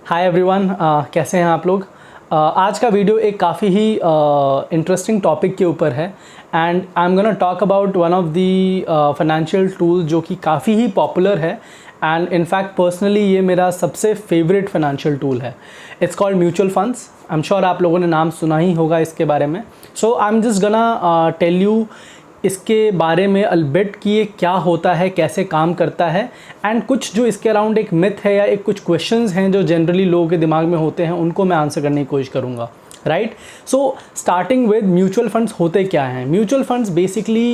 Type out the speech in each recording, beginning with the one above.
Hi everyone, कैसे हैं आप लोग। आज का वीडियो एक काफ़ी ही इंटरेस्टिंग टॉपिक के ऊपर है and I am gonna talk about one of the financial tool जो कि काफ़ी ही पॉपुलर है एंड इनफैक्ट पर्सनली ये मेरा सबसे फेवरेट फाइनेंशियल टूल है। It's called mutual funds. I am sure आप लोगों ने नाम सुना ही होगा इसके बारे में। So I am just gonna tell you इसके बारे में अलबिट कि ये क्या होता है, कैसे काम करता है एंड कुछ जो इसके अराउंड एक मिथ है या एक कुछ क्वेश्चंस हैं जो जनरली लोगों के दिमाग में होते हैं, उनको मैं आंसर करने की कोशिश करूँगा। Right, so starting with mutual funds होते क्या हैं। म्यूचुअल फंड्स बेसिकली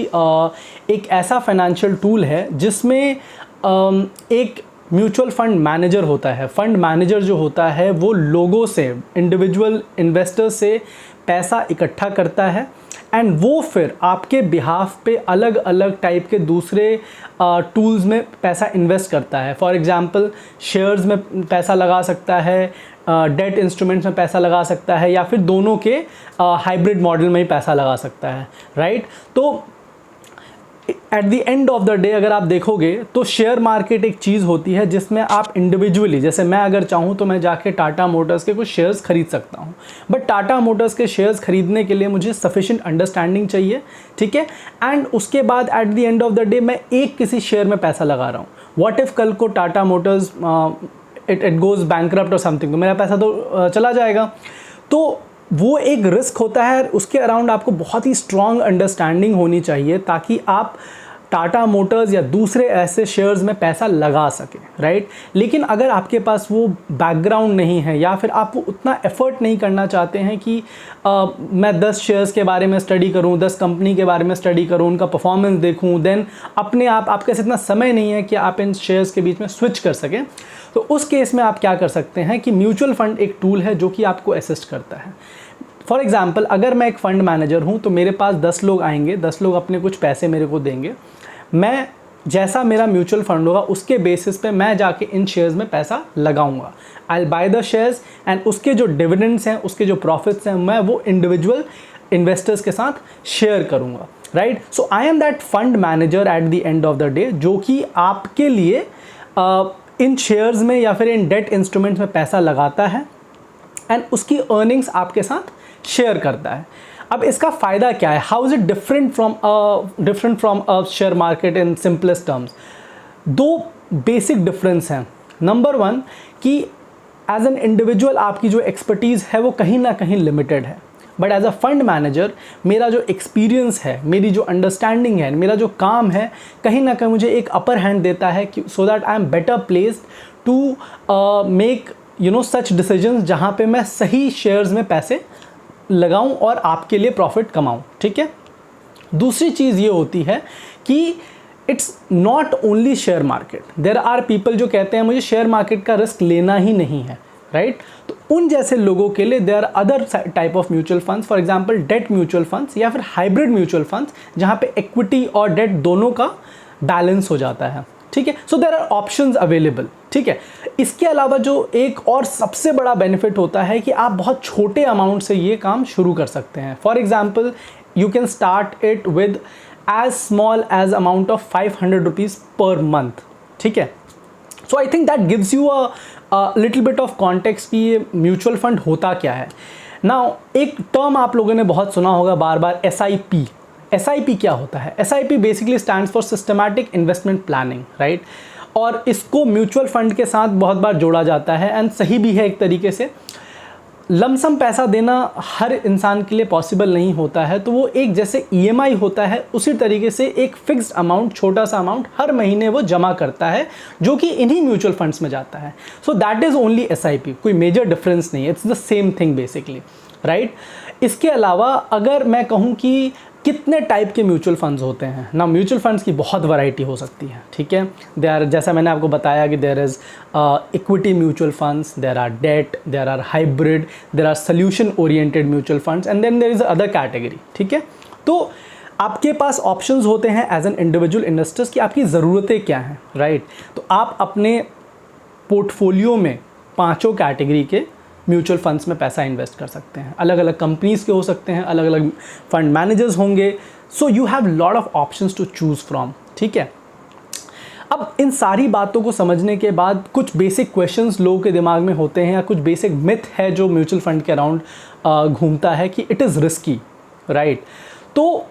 एक ऐसा फाइनेंशियल टूल है जिसमें एक म्यूचुअल फंड मैनेजर होता है। फंड मैनेजर जो होता है वो लोगों से, इंडिविजुअल इन्वेस्टर्स से पैसा इकट्ठा करता है एंड वो फिर आपके बिहाफ पे अलग अलग टाइप के दूसरे टूल्स में पैसा इन्वेस्ट करता है। फॉर एग्जांपल शेयर्स में पैसा लगा सकता है, डेट इंस्ट्रूमेंट्स में पैसा लगा सकता है या फिर दोनों के हाइब्रिड मॉडल में ही पैसा लगा सकता है। राइट, तो at the end of the day अगर आप देखोगे तो शेयर मार्केट एक चीज़ होती है जिसमें आप इंडिविजुअली, जैसे मैं अगर चाहूँ तो मैं जाके टाटा मोटर्स के कुछ शेयर्स खरीद सकता हूँ, बट टाटा मोटर्स के शेयर्स खरीदने के लिए मुझे सफिशिएंट अंडरस्टैंडिंग चाहिए। ठीक है, एंड उसके बाद at the end of the day मैं एक किसी शेयर में पैसा लगा रहा हूँ। व्हाट इफ़ कल को Tata Motors it goes bankrupt और समथिंग, तो मेरा पैसा तो चला जाएगा। तो वो एक रिस्क होता है, उसके अराउंड आपको बहुत ही स्ट्रॉन्ग अंडरस्टैंडिंग होनी चाहिए ताकि आप टाटा मोटर्स या दूसरे ऐसे शेयर्स में पैसा लगा सकें। राइट, लेकिन अगर आपके पास वो बैकग्राउंड नहीं है या फिर आप वो उतना एफर्ट नहीं करना चाहते हैं कि मैं 10 शेयर्स के बारे में स्टडी करूं, 10 कंपनी के बारे में स्टडी करूं, उनका परफॉर्मेंस देखूं, देन अपने आप आपके पास इतना समय नहीं है कि आप इन शेयर्स के बीच में स्विच कर सकें, तो उस केस में आप क्या कर सकते हैं कि म्यूचुअल फंड एक टूल है जो कि आपको असिस्ट करता है। फॉर एग्जाम्पल, अगर मैं एक फ़ंड मैनेजर हूँ तो मेरे पास 10 लोग आएंगे, 10 लोग अपने कुछ पैसे मेरे को देंगे। मैं जैसा मेरा म्यूचुअल फंड होगा उसके बेसिस पे मैं जाके इन शेयर्स में पैसा लगाऊंगा। I will by the shares and उसके जो डिविडेंड्स हैं, उसके जो प्रॉफिट्स हैं, मैं वो इंडिविजुअल इन्वेस्टर्स के साथ शेयर करूंगा। Right, so I M that fund manager at the end of the day जो कि आपके लिए इन शेयर्स में या फिर इन डेट इंस्ट्रूमेंट्स में पैसा लगाता है एंड उसकी अर्निंग्स आपके साथ शेयर करता है। अब इसका फ़ायदा क्या है, how is it different from a share market in simplest terms. दो बेसिक डिफरेंस हैं। नंबर 1 कि एज एन इंडिविजुअल आपकी जो एक्सपर्टीज़ है वो कहीं ना कहीं लिमिटेड है, but as a fund manager मेरा जो एक्सपीरियंस है, मेरी जो अंडरस्टैंडिंग है, मेरा जो काम है, कहीं ना कहीं मुझे एक अपर हैंड देता है कि so that I am better placed to make such decisions जहाँ पे मैं सही शेयर्स में पैसे लगाऊं और आपके लिए प्रॉफिट कमाऊं। ठीक है, दूसरी चीज़ ये होती है कि it's not only share market. There are people जो कहते हैं मुझे शेयर मार्केट का रिस्क लेना ही नहीं है। राइट, तो उन जैसे लोगों के लिए there are other type of mutual funds, for example debt mutual funds या फिर हाइब्रिड म्यूचुअल फंड्स जहाँ पे इक्विटी और डेट दोनों का बैलेंस हो जाता है। ठीक है, so there are options available. ठीक है, इसके अलावा जो एक और सबसे बड़ा बेनिफिट होता है कि आप बहुत छोटे अमाउंट से ये काम शुरू कर सकते हैं। For example, you can start it with as small as amount of 500 rupees per month. ठीक है, so I think that gives you a little bit of context कि ये म्यूचुअल फंड होता क्या है। नाउ एक टर्म आप लोगों ने बहुत सुना होगा बार बार, SIP। SIP क्या होता है? SIP basically stands for systematic investment planning. Right, और इसको म्यूचुअल फंड के साथ बहुत बार जोड़ा जाता है एंड सही भी है एक तरीके से। लमसम पैसा देना हर इंसान के लिए पॉसिबल नहीं होता है, तो वो एक जैसे EMI होता है उसी तरीके से एक फिक्स्ड अमाउंट, छोटा सा अमाउंट हर महीने वो जमा करता है जो कि इन्हीं म्यूचुअल फंड्स में जाता है। So that is only SIP, कोई मेजर डिफरेंस नहीं है, it's the same thing basically. Right, इसके अलावा अगर मैं कहूँ कि कितने टाइप के म्यूचुअल फंड्स होते हैं ना, म्यूचुअल फंड्स की बहुत वैरायटी हो सकती है। ठीक है, देयर, जैसा मैंने आपको बताया कि there is equity mutual funds, there are debt, there are hybrid, there are solution oriented mutual funds and then there is other category. ठीक है, तो आपके पास ऑप्शंस होते हैं एज एन इंडिविजुअल इन्वेस्टर्स कि आपकी ज़रूरतें क्या हैं। राइट, तो आप अपने पोर्टफोलियो में 5 कैटेगरी के म्यूचुअल फंड्स में पैसा इन्वेस्ट कर सकते हैं। अलग अलग कंपनीज़ के हो सकते हैं, अलग अलग फंड मैनेजर्स होंगे, so you have lot of options to choose from. ठीक है, अब इन सारी बातों को समझने के बाद कुछ बेसिक क्वेश्चंस लोगों के दिमाग में होते हैं या कुछ बेसिक मिथ है जो म्यूचुअल फंड के अराउंड घूमता है कि इट इज़ रिस्की, राइट। तो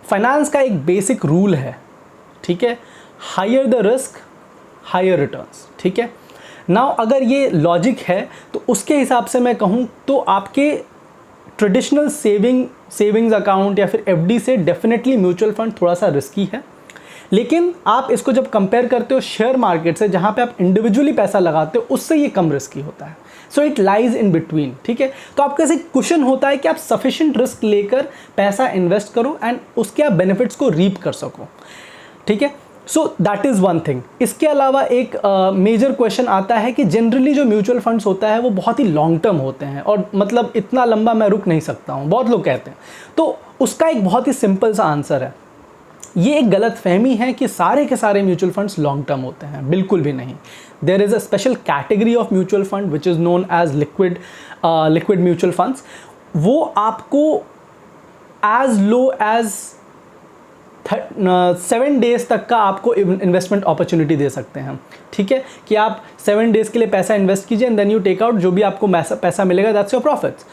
फाइनेंस का एक बेसिक रूल है, ठीक है, higher the risk higher returns, ठीक है। नाउ अगर ये लॉजिक है तो उसके हिसाब से मैं कहूँ तो आपके ट्रेडिशनल सेविंग्स अकाउंट या फिर एफडी से डेफिनेटली म्यूचुअल फंड थोड़ा सा रिस्की है। लेकिन आप इसको जब कंपेयर करते हो शेयर मार्केट से, जहाँ पे आप इंडिविजुअली पैसा लगाते हो, उससे ये कम रिस्की होता है। So it lies in between, ठीक है। तो आपके पास एक कुशन होता है कि आप सफिशिएंट रिस्क लेकर पैसा इन्वेस्ट करो एंड उसके आप बेनिफिट्स को रीप कर सको, ठीक है। So that is one thing. इसके अलावा एक मेजर क्वेश्चन आता है कि जनरली जो म्यूचुअल फंड्स होता है वो बहुत ही लॉन्ग टर्म होते हैं और मतलब इतना लंबा मैं रुक नहीं सकता हूँ, बहुत लोग कहते हैं। तो उसका एक बहुत ही सिंपल सा आंसर है, ये एक गलत फहमी है कि सारे के सारे म्यूचुअल फंड्स लॉन्ग टर्म होते हैं, बिल्कुल भी नहीं। There is a special category of mutual fund which is known as liquid mutual funds. वो आपको एज लो एज 7 डेज़ तक का आपको इन्वेस्टमेंट अपॉर्चुनिटी दे सकते हैं, ठीक है, कि आप 7 डेज़ के लिए पैसा इन्वेस्ट कीजिए and then you take out, जो भी आपको पैसा मिलेगा दैट्स योर प्रॉफिट्स,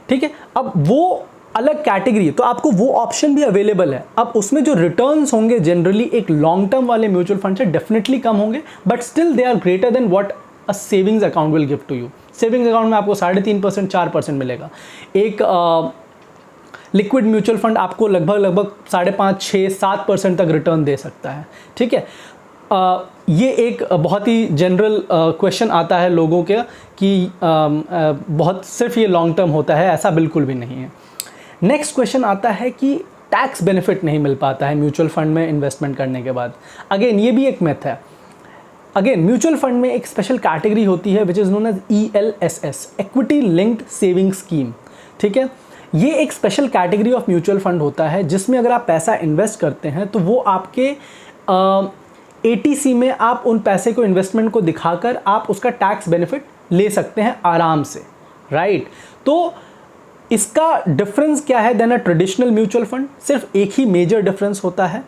ठीक है। अब वो अलग कैटेगरी, तो आपको वो ऑप्शन भी अवेलेबल है। अब उसमें जो रिटर्न्स होंगे जनरली एक लॉन्ग टर्म वाले म्यूचुअल फंड से डेफिनेटली कम होंगे, but still they are greater than what a savings account will give to you. Savings account में आपको 3.5% 4% मिलेगा। एक लिक्विड म्यूचुअल फंड आपको लगभग 5.5 6 7% तक रिटर्न दे सकता है, ठीक है। ये एक बहुत ही जनरल क्वेश्चन आता है लोगों के कि बहुत सिर्फ ये लॉन्ग टर्म होता है, ऐसा बिल्कुल भी नहीं है। नेक्स्ट क्वेश्चन आता है कि टैक्स बेनिफिट नहीं मिल पाता है म्यूचुअल फंड में इन्वेस्टमेंट करने के बाद। अगेन ये भी एक मिथ है। अगेन म्यूचुअल फंड में एक स्पेशल कैटेगरी होती है which is known as ELSS, equity linked saving scheme, ठीक है। ये एक special category of mutual fund होता है जिसमें अगर आप पैसा इन्वेस्ट करते हैं तो वो आपके ATC में आप उन पैसे को इन्वेस्टमेंट को दिखाकर आप उसका टैक्स बेनिफिट ले सकते हैं आराम से, राइट। तो इसका डिफरेंस क्या है than a traditional mutual fund? सिर्फ एक ही मेजर डिफरेंस होता है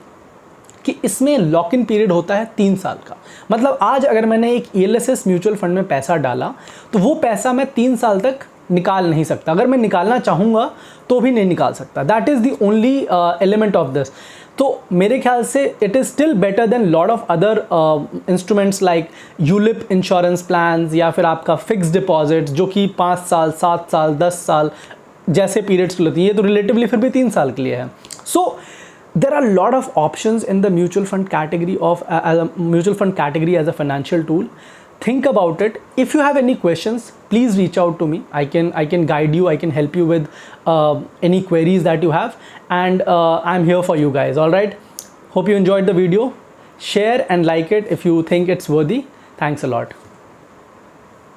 कि इसमें लॉक इन पीरियड होता है 3 साल का। मतलब आज अगर मैंने एक ELSS म्यूचुअल फंड में पैसा डाला तो वो पैसा मैं 3 साल तक निकाल नहीं सकता। अगर मैं निकालना चाहूँगा तो भी नहीं निकाल सकता। That is the only element of this. तो मेरे ख्याल से it is still better than lot of other instruments like ULIP insurance plans या फिर आपका फिक्स डिपॉजिट जो कि 5 साल 7 साल 10 साल जैसे पीरियड्स के लिए होती है। ये तो रिलेटिवली फिर भी 3 साल के लिए है। सो there are a lot of options in the mutual fund category as a financial tool. Think about it. If you have any questions, please reach out to me. I can guide you. I can help you with any queries that you have, and I'm here for you guys. All right. Hope you enjoyed the video. Share and like it if you think it's worthy. Thanks a lot.